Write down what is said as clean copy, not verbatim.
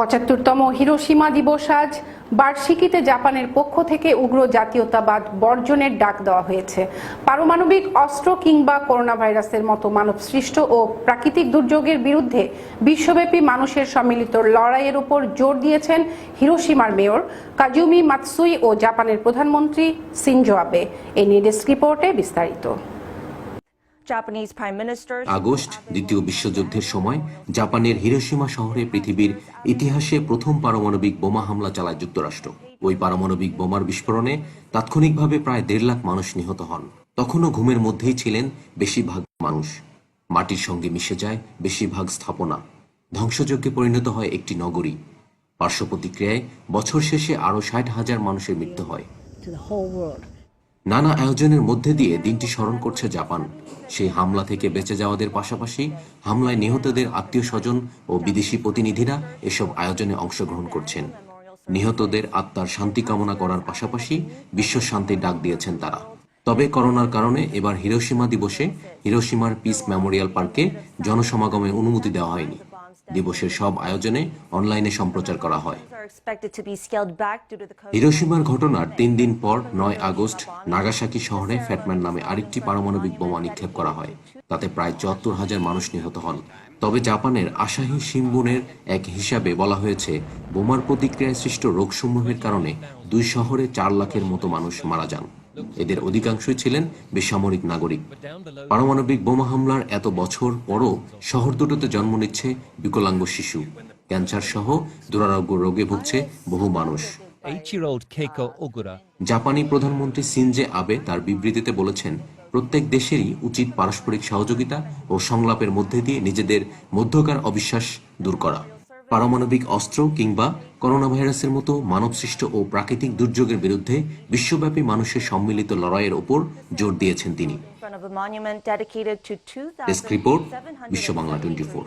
৭৫তম Hiroshima দিবস আজ। বার্ষিকীতে জাপানের পক্ষ থেকে উগ্র জাতীয়তাবাদ বর্জনের ডাক দেওয়া হয়েছে। পারমাণবিক অস্ত্র কিংবা করোনা ভাইরাসের মতো মানবসৃষ্ট ও প্রাকৃতিক দুর্যোগের বিরুদ্ধে বিশ্বব্যাপী মানুষের সম্মিলিত লড়াইয়ের উপর জোর দিয়েছেন হিরোশিমার মেয়র কাজুমি মাতসুই ও জাপানের প্রধানমন্ত্রী শিনজো আবে। এ নিয়ে ডেস্ক রিপোর্টে বিস্তারিত। আগস্ট দ্বিতীয় বিশ্বযুদ্ধের সময় জাপানের হিরোশিমা শহরে পৃথিবীর ইতিহাসে প্রথম পারমাণবিক বোমা হামলা চালায় যুক্তরাষ্ট্র। ওই পারমাণবিক বোমার বিস্ফোরণে তাৎক্ষণিকভাবে প্রায় ১.৫ লাখ মানুষ নিহত হন। তখনও ঘুমের মধ্যেই ছিলেন বেশিরভাগ মানুষ। মাটির সঙ্গে মিশে যায় বেশিরভাগ স্থাপনা। ধ্বংসযজ্ঞে পরিণত হয় একটি নগরী। পার্শ্ব প্রতিক্রিয়ায় বছর শেষে আরও ৬০,০০০ মানুষের মৃত্যু হয়। নানা আয়োজনের মধ্যে দিয়ে দিনটি স্মরণ করছে জাপান। সেই হামলা থেকে বেঁচে যাওয়াদের পাশাপাশি হামলায় নিহতদের আত্মীয় স্বজন ও বিদেশি প্রতিনিধিরা এসব আয়োজনে অংশগ্রহণ করছেন। নিহতদের আত্মার শান্তি কামনা করার পাশাপাশি বিশ্ব শান্তির ডাক দিয়েছেন তারা। তবে করোনার কারণে এবার হিরোশিমা দিবসে হিরোশিমার পিস মেমোরিয়াল পার্কে জনসমাগমে অনুমতি দেওয়া হয়নি। দিবসের সব আয়োজনে অনলাইনে সম্প্রচার করা হয়। হিরোশিমার ঘটনার ৩ দিন পর ৯ আগস্ট নাগাসাকি শহরে ফ্যাটম্যান নামে আরেকটি পারমাণবিক বোমা নিক্ষেপ করা হয়। তাতে প্রায় ৭৪,০০০ মানুষ নিহত হন। তবে জাপানের আসাহি শিম্বুনের এক হিসাবে বলা হয়েছে, বোমার প্রতিক্রিয়ায় সৃষ্ট রোগসমূহের কারণে ২ শহরে ৪ লাখের মতো মানুষ মারা যান। এদের অধিকাংশই ছিলেন বেসামরিক নাগরিক। পারমাণবিক বোমা হামলার এত বছর পরও শহর দুটোতে জন্ম নিচ্ছে বিকলাঙ্গ শিশু। ক্যান্সার সহ দুরারোগ্য রোগে ভুগছে বহু মানুষ। জাপানি প্রধানমন্ত্রী শিনজো আবে তার বিবৃতিতে বলেছেন, প্রত্যেক দেশেরই উচিত পারস্পরিক সহযোগিতা ও সংলাপের মধ্যে দিয়ে নিজেদের মধ্যকার অবিশ্বাস দূর করা। পারমাণবিক অস্ত্র কিংবা করোনা ভাইরাসের মতো মানবসৃষ্ট ও প্রাকৃতিক দুর্যোগের বিরুদ্ধে বিশ্বব্যাপী মানুষের সম্মিলিত লড়াইয়ের ওপর জোর দিয়েছেন তিনি। ডেস্ক রিপোর্ট, বিশ্ব বাংলা 24।